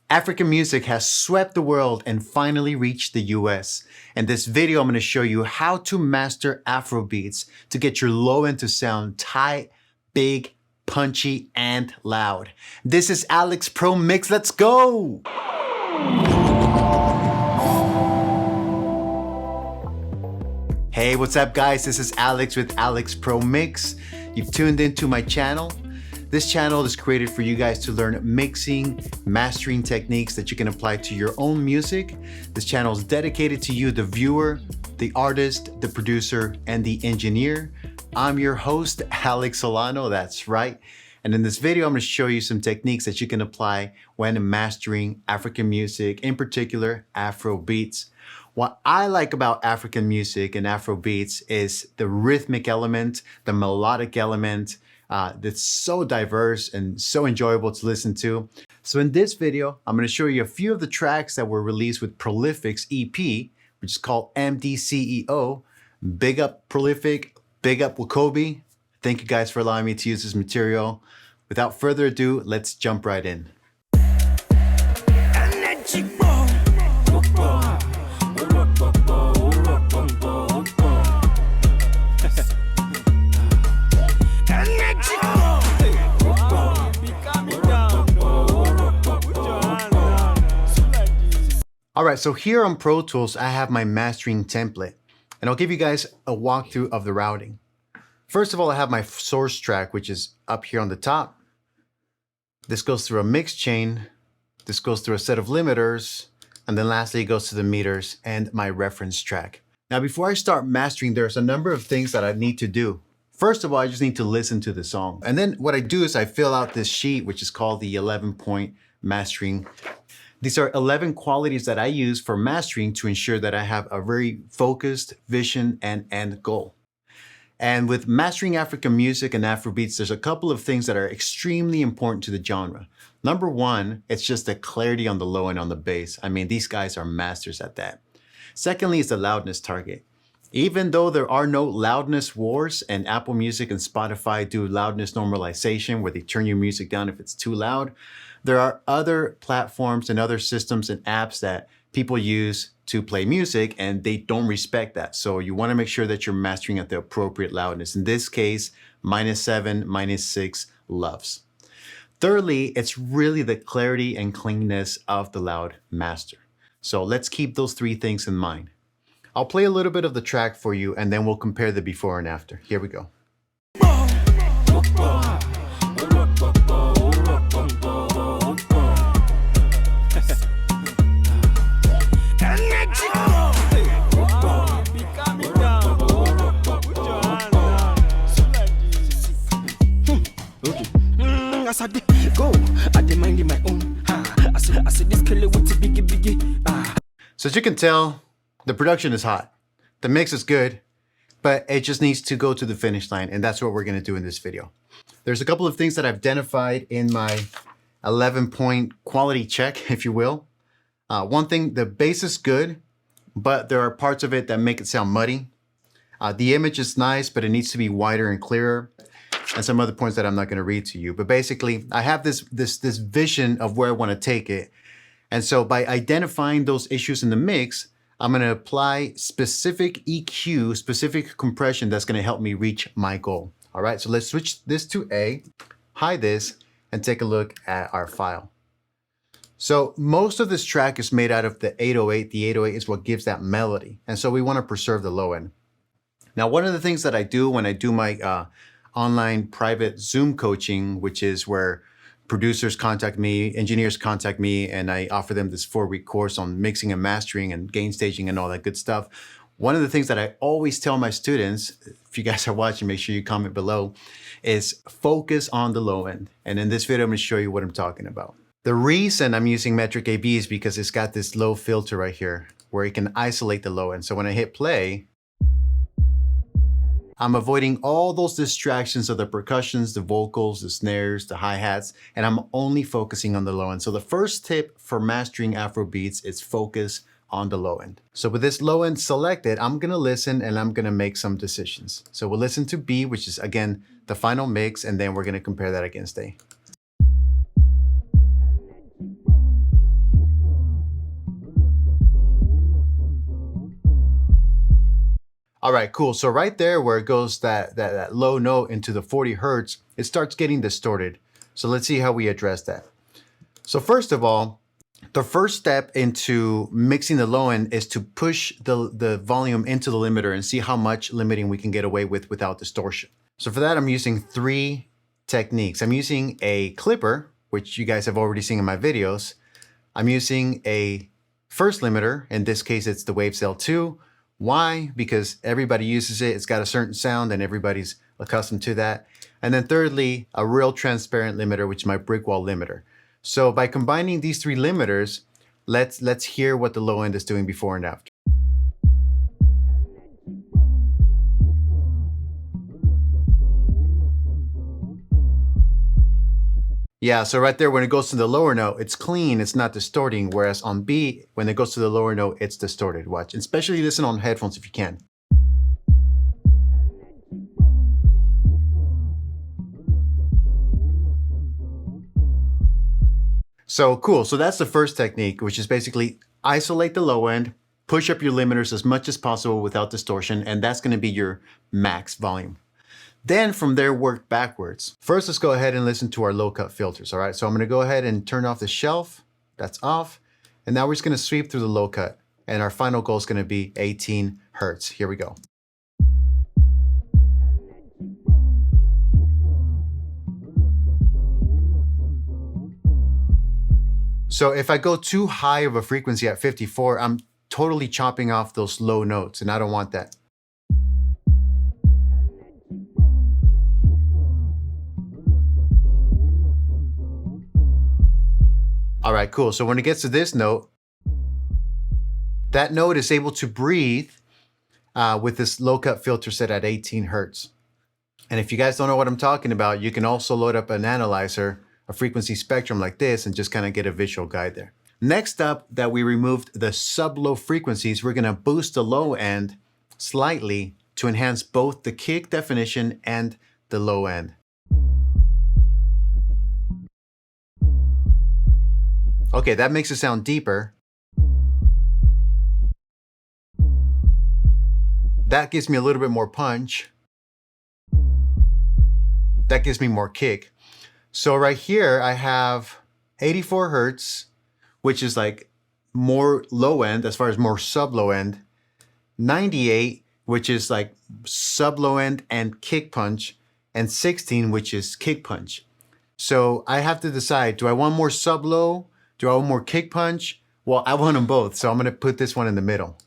African music has swept the world and finally reached the US. In this video, I'm going to show you how to master Afrobeats to get your low end to sound tight, big, punchy, and loud. This is Alex Pro Mix. Let's go! Hey, what's up guys? This is Alex with Alex Pro Mix. You've tuned into my channel. This channel is created for you guys to learn mixing, mastering techniques that you can apply to your own music. This channel is dedicated to you, the viewer, the artist, the producer, and the engineer. I'm your host, Alex Solano, that's right. And in this video, I'm gonna show you some techniques that you can apply when mastering African music, in particular, Afrobeats. What I like about African music and Afrobeats is the rhythmic element, the melodic element, that's so diverse and so enjoyable to listen to. So in this video, I'm going to show you a few of the tracks that were released with Prolific's EP, which is called MDCEO. Big up Prolific, big up Wakobi. Thank you guys for allowing me to use this material. Without further ado, let's jump right in. All right, so here on Pro Tools, I have my mastering template, and I'll give you guys a walkthrough of the routing. First of all, I have my source track, which is up here on the top. This goes through a mix chain. This goes through a set of limiters. And then lastly, it goes to the meters and my reference track. Now, before I start mastering, there's a number of things that I need to do. First of all, I just need to listen to the song. And then what I do is I fill out this sheet, which is called the 11-point mastering. These are 11 qualities that I use for mastering to ensure that I have a very focused vision and end goal. And with mastering African music and Afrobeats, there's a couple of things that are extremely important to the genre. Number one, it's just the clarity on the low and on the bass. I mean, these guys are masters at that. Secondly, is the loudness target. Even though there are no loudness wars, and Apple Music and Spotify do loudness normalization where they turn your music down if it's too loud, there are other platforms and other systems and apps that people use to play music and they don't respect that. So you want to make sure that you're mastering at the appropriate loudness. In this case, -7, -6 loves. Thirdly, it's really the clarity and cleanness of the loud master. So let's keep those three things in mind. I'll play a little bit of the track for you and then we'll compare the before and after. Here we go. So as you can tell, the production is hot. The mix is good, but it just needs to go to the finish line, and that's what we're going to do in this video. There's a couple of things that I've identified in my 11-point quality check, if you will. One thing, the bass is good, but there are parts of it that make it sound muddy. The image is nice, but it needs to be wider and clearer. And some other points that I'm not going to read to you. But basically, I have this vision of where I want to take it. And so by identifying those issues in the mix, I'm going to apply specific EQ, specific compression that's going to help me reach my goal. All right, so let's switch this to A, hide this, and take a look at our file. So most of this track is made out of the 808. The 808 is what gives that melody. And so we want to preserve the low end. Now, one of the things that I do when I do my online private Zoom coaching, which is where producers contact me, engineers contact me, and I offer them this 4-week course on mixing and mastering and gain staging and all that good stuff. One of the things that I always tell my students, if you guys are watching, make sure you comment below, is focus on the low end. And in this video, I'm going to show you what I'm talking about. The reason I'm using metric AB is because it's got this low filter right here where it can isolate the low end. So when I hit play, I'm avoiding all those distractions of the percussions, the vocals, the snares, the hi-hats, and I'm only focusing on the low end. So the first tip for mastering Afrobeats is focus on the low end. So with this low end selected, I'm gonna listen and I'm gonna make some decisions. So we'll listen to B, which is again, the final mix, and then we're gonna compare that against A. All right, cool. So right there where it goes that low note into the 40 hertz, it starts getting distorted. So let's see how we address that. So first of all, the first step into mixing the low end is to push the volume into the limiter and see how much limiting we can get away with without distortion. So for that, I'm using 3 techniques. I'm using a clipper, which you guys have already seen in my videos. I'm using a first limiter. In this case, it's the Wavecell 2. Why? Because everybody uses it. It's got a certain sound and everybody's accustomed to that. And then thirdly, a real transparent limiter, which is my brick wall limiter. So by combining these 3 limiters, let's hear what the low end is doing before and after. Yeah, so right there, when it goes to the lower note, it's clean, it's not distorting. Whereas on B, when it goes to the lower note, it's distorted. Watch, especially listen on headphones if you can. So cool, so that's the first technique, which is basically isolate the low end, push up your limiters as much as possible without distortion, and that's gonna be your max volume. Then from there, work backwards. First, let's go ahead and listen to our low cut filters, all right? So I'm gonna go ahead and turn off the shelf, that's off. And now we're just gonna sweep through the low cut. And our final goal is gonna be 18 hertz. Here we go. So if I go too high of a frequency at 54, I'm totally chopping off those low notes, and I don't want that. All right, cool. So when it gets to this note, that note is able to breathe with this low cut filter set at 18 hertz. And if you guys don't know what I'm talking about, you can also load up an analyzer, a frequency spectrum like this, and just kind of get a visual guide there. Next up, that we removed the sub-low frequencies, we're gonna boost the low end slightly to enhance both the kick definition and the low end. Okay, that makes it sound deeper. That gives me a little bit more punch. That gives me more kick. So right here, I have 84 hertz, which is like more low end as far as more sub low end. 98, which is like sub low end and kick punch, and 16, which is kick punch. So I have to decide, do I want more sub low? Do I want more kick punch? Well, I want them both, so I'm gonna put this one in the middle.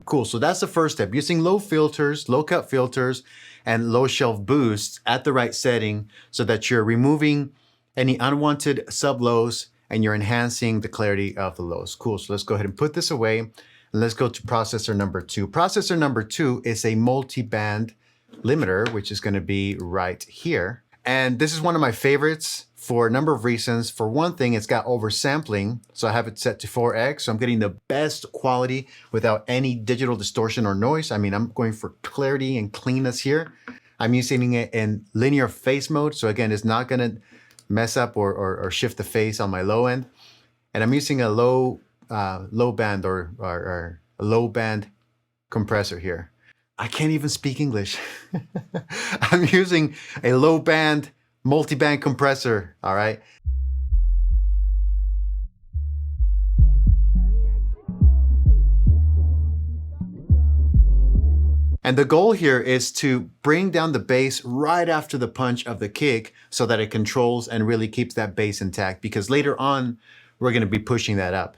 Cool, so that's the first step, using low filters, low cut filters, and low shelf boosts at the right setting so that you're removing any unwanted sub lows and you're enhancing the clarity of the lows. Cool, so let's go ahead and put this away and let's go to processor number 2. Processor number 2 is a multi-band limiter, which is gonna be right here. And this is one of my favorites for a number of reasons. For one thing, it's got oversampling. So I have it set to 4x. So I'm getting the best quality without any digital distortion or noise. I mean, I'm going for clarity and cleanness here. I'm using it in linear phase mode. So again, it's not gonna mess up or shift the phase on my low end. And I'm using a low band or a low band compressor here. I can't even speak English. I'm using a low band, multi-band compressor, all right? And the goal here is to bring down the bass right after the punch of the kick so that it controls and really keeps that bass intact, because later on, we're gonna be pushing that up.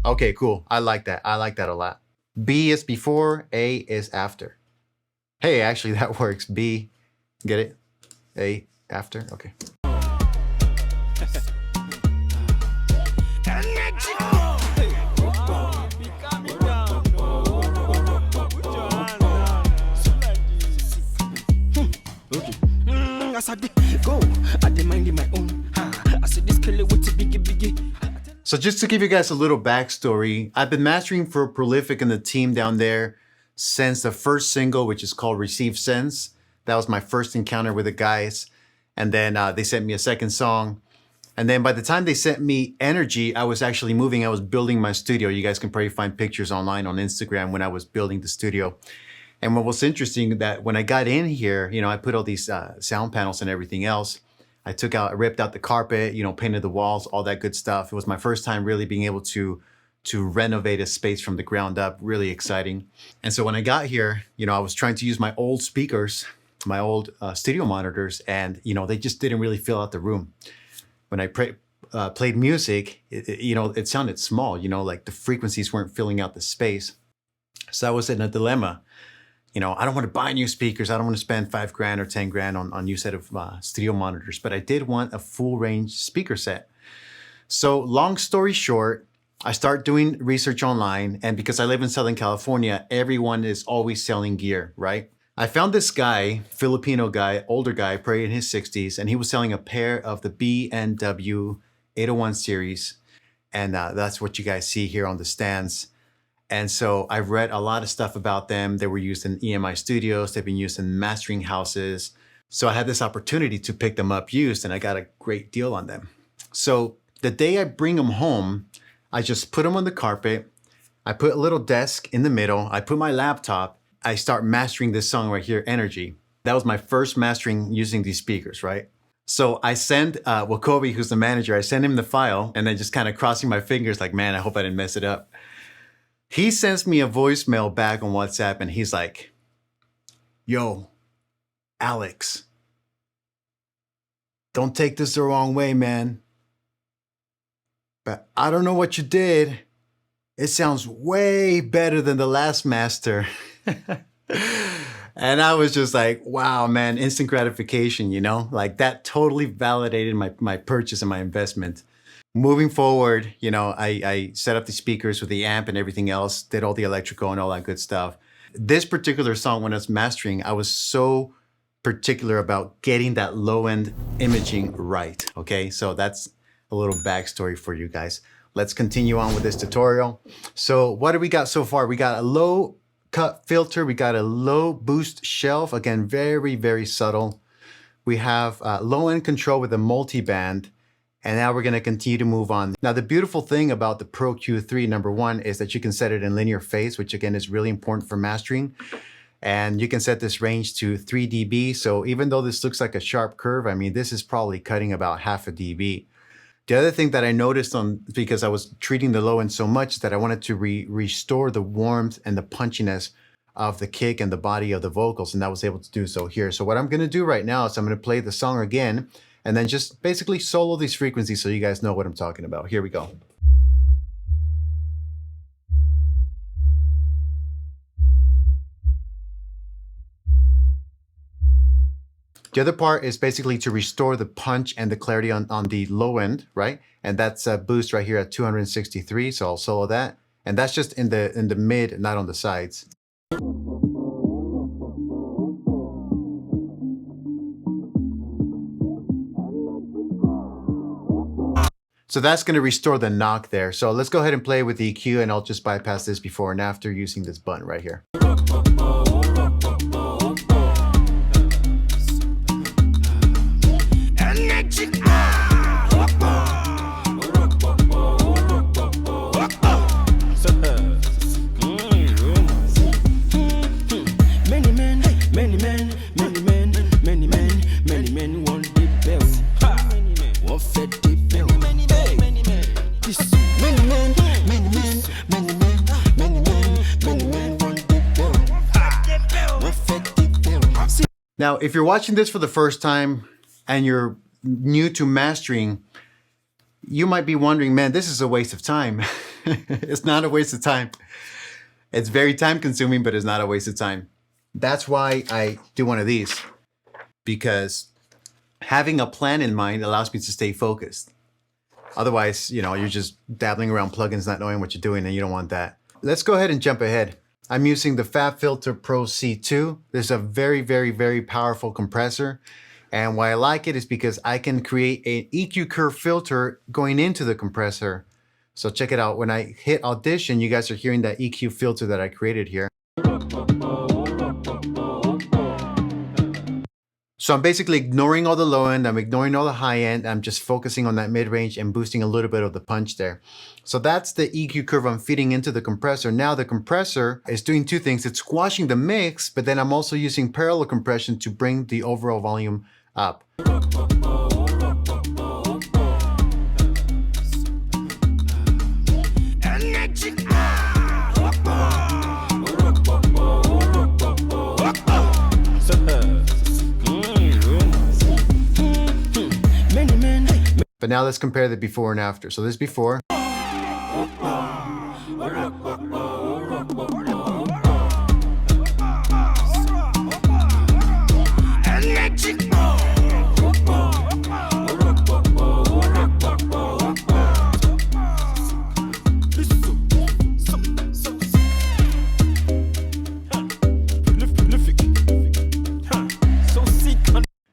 Okay, cool. I like that. I like that a lot. B is before, A is after. Hey, actually that works. B, get it? A, after, okay. So just to give you guys a little backstory, I've been mastering for Prolific and the team down there since the first single, which is called Receive Sense. That was my first encounter with the guys. And then they sent me a second song. And then by the time they sent me Energy, I was actually moving. I was building my studio. You guys can probably find pictures online on Instagram when I was building the studio. And what was interesting that when I got in here, you know, I put all these sound panels and everything else. I ripped out the carpet, you know, painted the walls, all that good stuff. It was my first time really being able to renovate a space from the ground up. Really exciting. And so when I got here, you know, I was trying to use my old speakers, my old studio monitors, and, you know, they just didn't really fill out the room. When I played music, you know, it sounded small, you know, like the frequencies weren't filling out the space. So I was in a dilemma. You know, I don't want to buy new speakers. I don't want to spend $5 grand or 10 grand on a new set of studio monitors, but I did want a full range speaker set. So long story short, I start doing research online, and because I live in Southern California, everyone is always selling gear, right? I found this guy, Filipino guy, older guy, probably in his 60s, and he was selling a pair of the B&W 801 series, and that's what you guys see here on the stands. And so I've read a lot of stuff about them. They were used in EMI studios. They've been used in mastering houses. So I had this opportunity to pick them up used, and I got a great deal on them. So the day I bring them home, I just put them on the carpet. I put a little desk in the middle. I put my laptop. I start mastering this song right here, Energy. That was my first mastering using these speakers, right? So I send Wakobi, who's the manager, I send him the file, and then just kind of crossing my fingers like, man, I hope I didn't mess it up. He sends me a voicemail back on WhatsApp, and he's like, yo, Alex, don't take this the wrong way, man, but I don't know what you did. It sounds way better than the last master. And I was just like, wow, man, instant gratification, you know, like that totally validated my purchase and my investment. Moving forward, you know, I set up the speakers with the amp and everything else, did all the electrical and all that good stuff. This particular song, when I was mastering, I was so particular about getting that low-end imaging right, okay? So that's a little backstory for you guys. Let's continue on with this tutorial. So what do we got so far? We got a low cut filter. We got a low boost shelf. Again, very, very subtle. We have low end control with a multi-band. And now we're going to continue to move on. Now, the beautiful thing about the Pro Q3, number one, is that you can set it in linear phase, which again is really important for mastering. And you can set this range to 3 dB. So even though this looks like a sharp curve, I mean, this is probably cutting about half a dB. The other thing that I noticed because I was treating the low end so much, that I wanted to restore the warmth and the punchiness of the kick and the body of the vocals, and I was able to do so here. So what I'm going to do right now is I'm going to play the song again, and then just basically solo these frequencies so you guys know what I'm talking about. Here we go. The other part is basically to restore the punch and the clarity on the low end, right? And that's a boost right here at 263, so I'll solo that. And that's just in the mid, not on the sides. So that's going to restore the knock there. So let's go ahead and play with the EQ, and I'll just bypass this before and after using this button right here. Now, if you're watching this for the first time and you're new to mastering, you might be wondering, man, this is a waste of time. It's not a waste of time. It's very time consuming, but it's not a waste of time. That's why I do one of these, because having a plan in mind allows me to stay focused. Otherwise, you know, you're just dabbling around plugins, not knowing what you're doing, and you don't want that. Let's go ahead and jump ahead. I'm using the FabFilter Pro C2. This is a very, very, very powerful compressor. And why I like it is because I can create an EQ curve filter going into the compressor. So check it out. When I hit Audition, you guys are hearing that EQ filter that I created here. So I'm basically ignoring all the low end, I'm ignoring all the high end, I'm just focusing on that mid-range and boosting a little bit of the punch there. So that's the EQ curve I'm feeding into the compressor. Now the compressor is doing two things. It's squashing the mix, but then I'm also using parallel compression to bring the overall volume up. But now let's compare the before and after. So this before.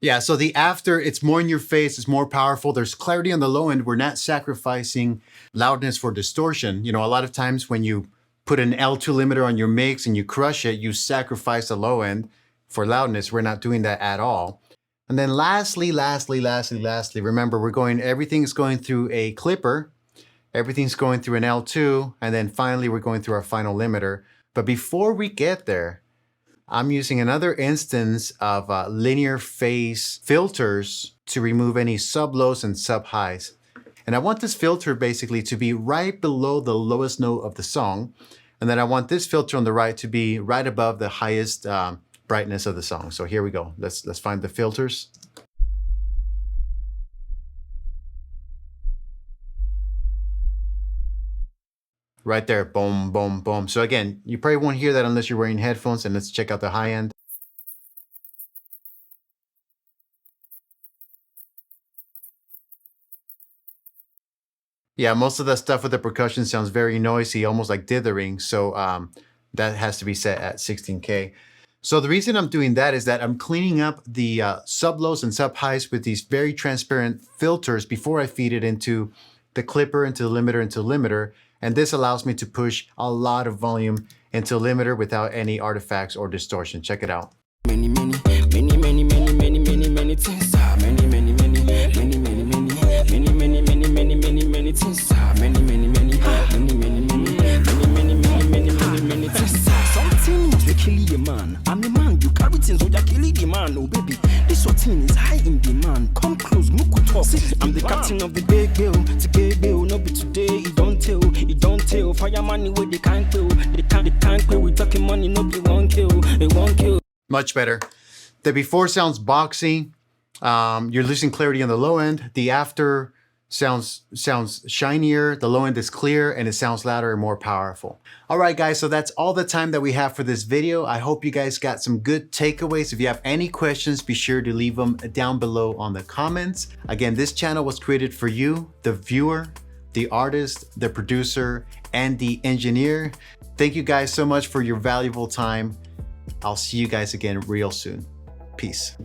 Yeah, so the after, it's more in your face, it's more powerful. There's clarity on the low end. We're not sacrificing loudness for distortion. You know, a lot of times when you put an L2 limiter on your mix and you crush it, you sacrifice the low end for loudness. We're not doing that at all. And then lastly, remember everything's going through a clipper, everything's going through an L2, and then finally we're going through our final limiter. But before we get there, I'm using another instance of linear phase filters to remove any sub-lows and sub-highs. And I want this filter basically to be right below the lowest note of the song. And then I want this filter on the right to be right above the highest brightness of the song. So here we go. Let's find the filters. Right there, boom, boom, boom. So again, you probably won't hear that unless you're wearing headphones, and let's check out the high end. Yeah, most of the stuff with the percussion sounds very noisy, almost like dithering. So that has to be set at 16K. So the reason I'm doing that is that I'm cleaning up the sub-lows and sub-highs with these very transparent filters before I feed it into the clipper, into the limiter. And this allows me to push a lot of volume into limiter without any artifacts or distortion. Check it out. Many things. Something must kill your man. I'm a man. You carry things, so you kill the man. Oh baby, this thing is high in demand. Come close, look at talk. I'm the captain of the big bill. To big bill, no be today. It don't tell. Fire money where they can't kill. They can't kill. We talking money, no be won't kill. It won't kill. Much better. The before sounds boxy. You're losing clarity on the low end. The after sounds shinier. The low end is clear and it sounds louder and more powerful. All right, guys, so that's all the time that we have for this video. I hope you guys got some good takeaways. If you have any questions, be sure to leave them down below on the comments. Again, this channel was created for you, the viewer, the artist, the producer, and the engineer. Thank you guys so much for your valuable time. I'll see you guys again real soon. Peace.